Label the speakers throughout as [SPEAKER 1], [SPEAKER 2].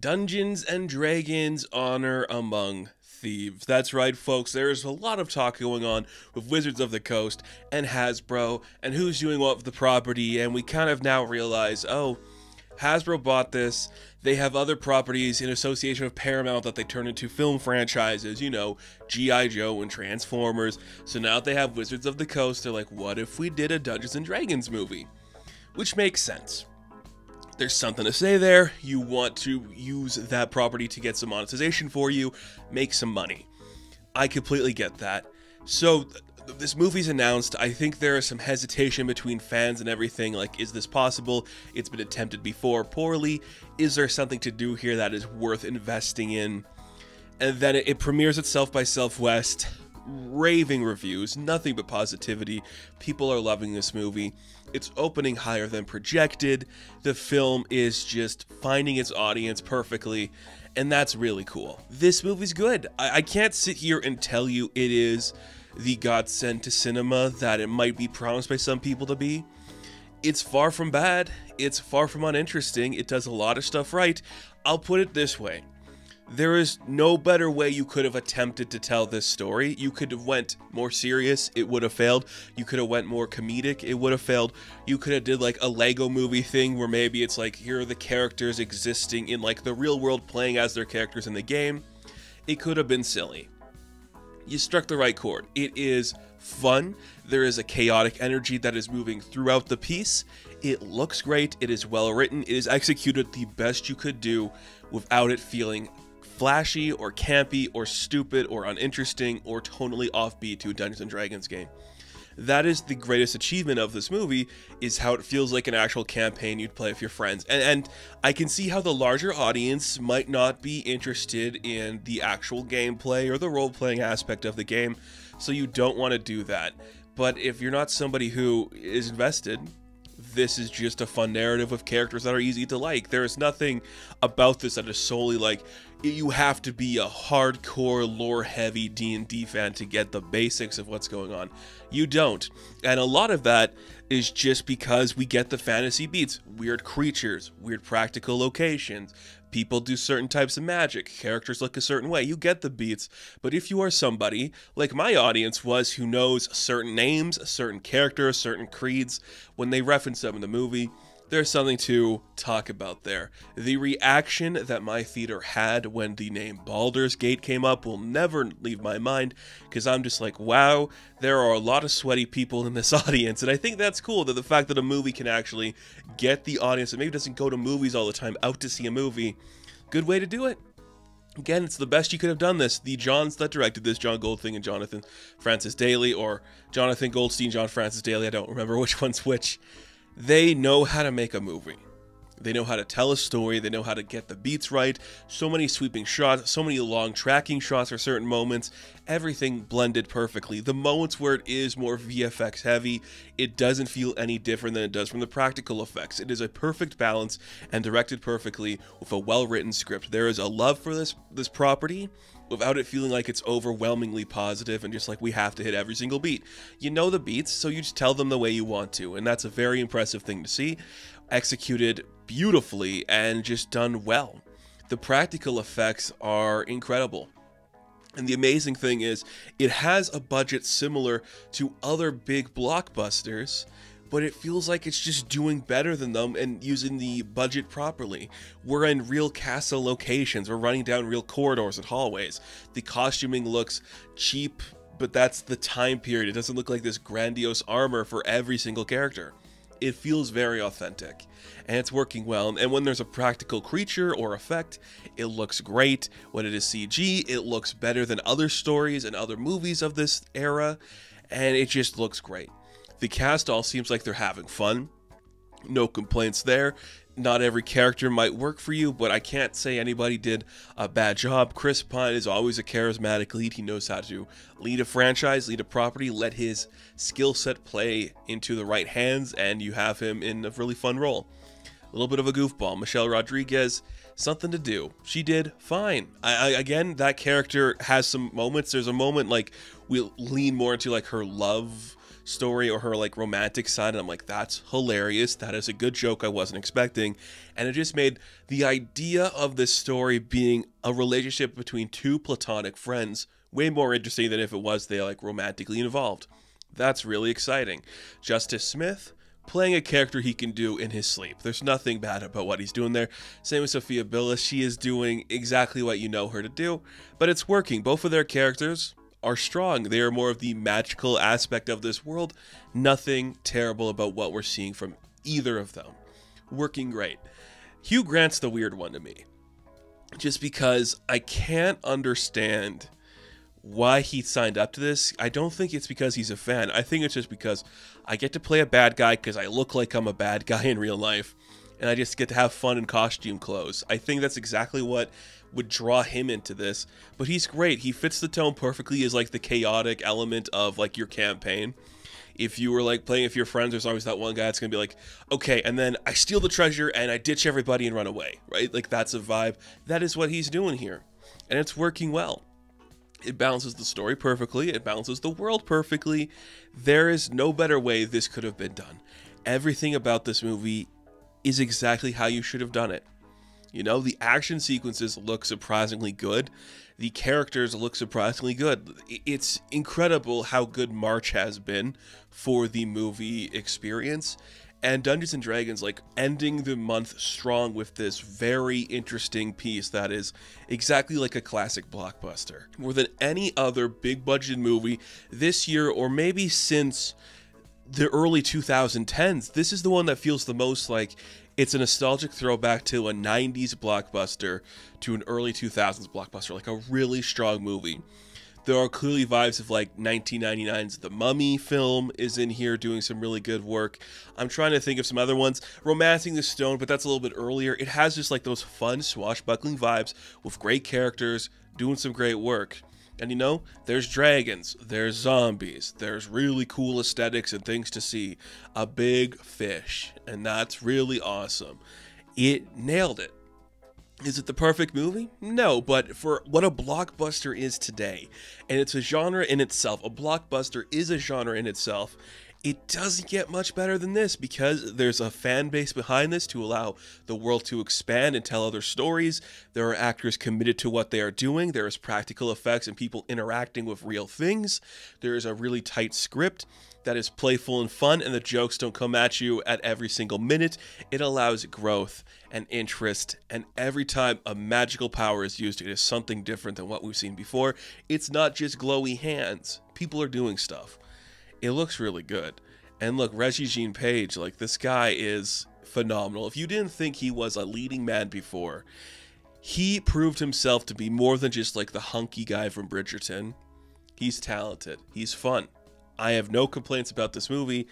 [SPEAKER 1] Dungeons and Dragons Honor Among Thieves. That's right, folks. There's a lot of talk going on with Wizards of the Coast and Hasbro and who's doing what with the property, and we kind of now realize, oh, Hasbro bought this. They have other properties in association with Paramount that they turn into film franchises, you know, G.I. Joe and Transformers. So now that they have Wizards of the Coast, they're like, what if we did a Dungeons and Dragons movie? Which makes sense. There's something to say there. You want to use that property to get some monetization for you, make some money. I completely get that. So this movie's announced. I think there is some hesitation between fans and everything, like, is this possible? It's been attempted before poorly. Is there something to do here that is worth investing in? And then it premieres at South by Southwest. Raving reviews, nothing but positivity. People are loving this movie. It's opening higher than projected. The film is just finding its audience perfectly, and that's really cool. This movie's good. I can't sit here and tell you it is the godsend to cinema that it might be promised by some people to be. It's far from bad. It's far from uninteresting. It does a lot of stuff right. I'll put it this way. There is no better way you could have attempted to tell this story. You could have went more serious, it would have failed. You could have went more comedic, it would have failed. You could have did like a Lego movie thing where maybe it's like, here are the characters existing in like the real world playing as their characters in the game. It could have been silly. You struck the right chord. It is fun. There is a chaotic energy that is moving throughout the piece. It looks great. It is well written. It is executed the best you could do without it feeling flashy or campy or stupid or uninteresting or tonally offbeat to a Dungeons and Dragons game. That is the greatest achievement of this movie, is how it feels like an actual campaign you'd play with your friends. And I can see how the larger audience might not be interested in the actual gameplay or the role-playing aspect of the game, so you don't want to do that. But if you're not somebody who is invested, this is just a fun narrative with characters that are easy to like. There is nothing about this that is solely like, you have to be a hardcore lore-heavy D&D fan to get the basics of what's going on. You don't. And a lot of that is just because we get the fantasy beats. Weird creatures, weird practical locations, people do certain types of magic, characters look a certain way. You get the beats. But if you are somebody, like my audience was, who knows certain names, certain characters, certain creeds, when they reference them in the movie, there's something to talk about there. The reaction that my theater had when the name Baldur's Gate came up will never leave my mind, because I'm just like, wow, there are a lot of sweaty people in this audience, and I think that's cool, that the fact that a movie can actually get the audience that maybe doesn't go to movies all the time out to see a movie. Good way to do it. Again, it's the best you could have done this. The Johns that directed this, John Goldstein and Jonathan Francis Daly, or Jonathan Goldstein, John Francis Daly, I don't remember which one's which. They know how to make a movie. They know how to tell a story. They know how to get the beats right. So many sweeping shots, so many long tracking shots for certain moments. Everything blended perfectly. The moments where it is more VFX heavy, it doesn't feel any different than it does from the practical effects. It is a perfect balance and directed perfectly with a well-written script. There is a love for this property without it feeling like it's overwhelmingly positive and just like, we have to hit every single beat. You know the beats, so you just tell them the way you want to, and that's a very impressive thing to see. Executed beautifully and just done well. The practical effects are incredible. And the amazing thing is, it has a budget similar to other big blockbusters, but it feels like it's just doing better than them and using the budget properly. We're in real castle locations. We're running down real corridors and hallways. The costuming looks cheap, but that's the time period. It doesn't look like this grandiose armor for every single character. It feels very authentic, and it's working well. And when there's a practical creature or effect, it looks great. When it is CG, it looks better than other stories and other movies of this era, and it just looks great. The cast all seems like they're having fun. No complaints there. Not every character might work for you, but I can't say anybody did a bad job. Chris Pine is always a charismatic lead. He knows how to lead a franchise, lead a property, let his skill set play into the right hands, and you have him in a really fun role. A little bit of a goofball. Michelle Rodriguez, something to do. She did fine. Again, that character has some moments. There's a moment like we'll lean more into like her love story or her like romantic side, and I'm like, that's hilarious. That is a good joke I wasn't expecting. And it just made the idea of this story being a relationship between two platonic friends way more interesting than if it was they like romantically involved. That's really exciting. Justice Smith playing a character he can do in his sleep. There's nothing bad about what he's doing there. Same with Sophia Billis. She is doing exactly what you know her to do, but it's working. Both of their characters are strong. They are more of the magical aspect of this world. Nothing terrible about what we're seeing from either of them. Working great. Hugh Grant's the weird one to me, just because I can't understand why he signed up to this. I don't think it's because he's a fan. I think it's just because I get to play a bad guy because I look like I'm a bad guy in real life, and I just get to have fun in costume clothes. I think that's exactly what would draw him into this, but he's great. He fits the tone perfectly as like the chaotic element of like your campaign. If you were like playing with your friends, there's always that one guy that's gonna be like, okay, and then I steal the treasure and I ditch everybody and run away, right? Like that's a vibe. That is what he's doing here, and it's working well. It balances the story perfectly. It balances the world perfectly. There is no better way this could have been done. Everything about this movie is exactly how you should have done it. You know, the action sequences look surprisingly good. The characters look surprisingly good. It's incredible how good March has been for the movie experience. And Dungeons & Dragons, like, ending the month strong with this very interesting piece that is exactly like a classic blockbuster. More than any other big-budget movie this year, or maybe since the early 2010s, this is the one that feels the most like it's a nostalgic throwback to a 90s blockbuster, to an early 2000s blockbuster, like a really strong movie. There are clearly vibes of like 1999's The Mummy film is in here doing some really good work. I'm trying to think of some other ones. Romancing the Stone, but that's a little bit earlier. It has just like those fun swashbuckling vibes with great characters doing some great work. And you know, there's dragons, there's zombies, there's really cool aesthetics and things to see. A big fish, and that's really awesome. It nailed it. Is it the perfect movie? No, but for what a blockbuster is today, and it's a genre in itself, a blockbuster is a genre in itself, it doesn't get much better than this because there's a fan base behind this to allow the world to expand and tell other stories. There are actors committed to what they are doing. There is practical effects and people interacting with real things. There is a really tight script that is playful and fun, and the jokes don't come at you at every single minute. It allows growth and interest, and every time a magical power is used, it is something different than what we've seen before. It's not just glowy hands. People are doing stuff. It looks really good. And look, Reggie Page, like, this guy is phenomenal. If you didn't think he was a leading man before, he proved himself to be more than just like the hunky guy from Bridgerton. He's talented. He's fun. I have no complaints about this movie,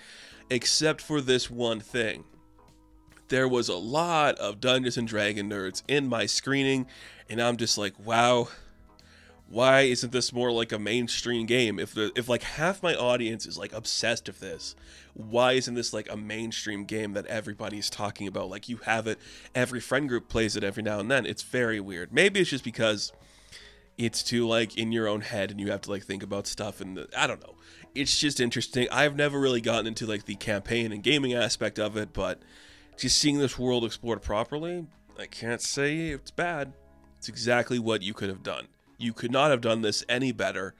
[SPEAKER 1] except for this one thing. There was a lot of Dungeons & Dragons nerds in my screening, and I'm just like, wow, why isn't this more like a mainstream game? If like half my audience is like obsessed with this, why isn't this like a mainstream game that everybody's talking about? Like, you have it, every friend group plays it every now and then. It's very weird. Maybe it's just because it's too like in your own head and you have to like think about stuff, and I don't know. It's just interesting. I've never really gotten into like the campaign and gaming aspect of it, but just seeing this world explored properly, I can't say it's bad. It's exactly what you could have done. You could not have done this any better.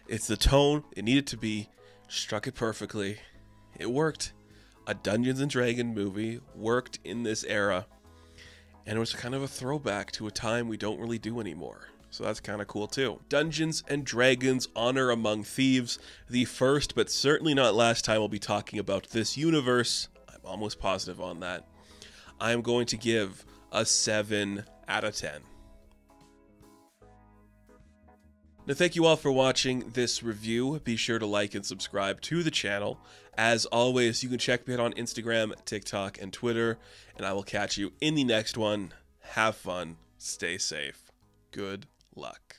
[SPEAKER 1] It's the tone it needed to be. Struck it perfectly. It worked. A Dungeons & Dragons movie worked in this era, and it was kind of a throwback to a time we don't really do anymore. So that's kind of cool too. Dungeons & Dragons: Honor Among Thieves, the first but certainly not last time we'll be talking about this universe. I'm almost positive on that. I'm going to give a 7 out of 10. Now, thank you all for watching this review. Be sure to like and subscribe to the channel. As always, you can check me out on Instagram, TikTok, and Twitter, and I will catch you in the next one. Have fun. Stay safe. Good luck.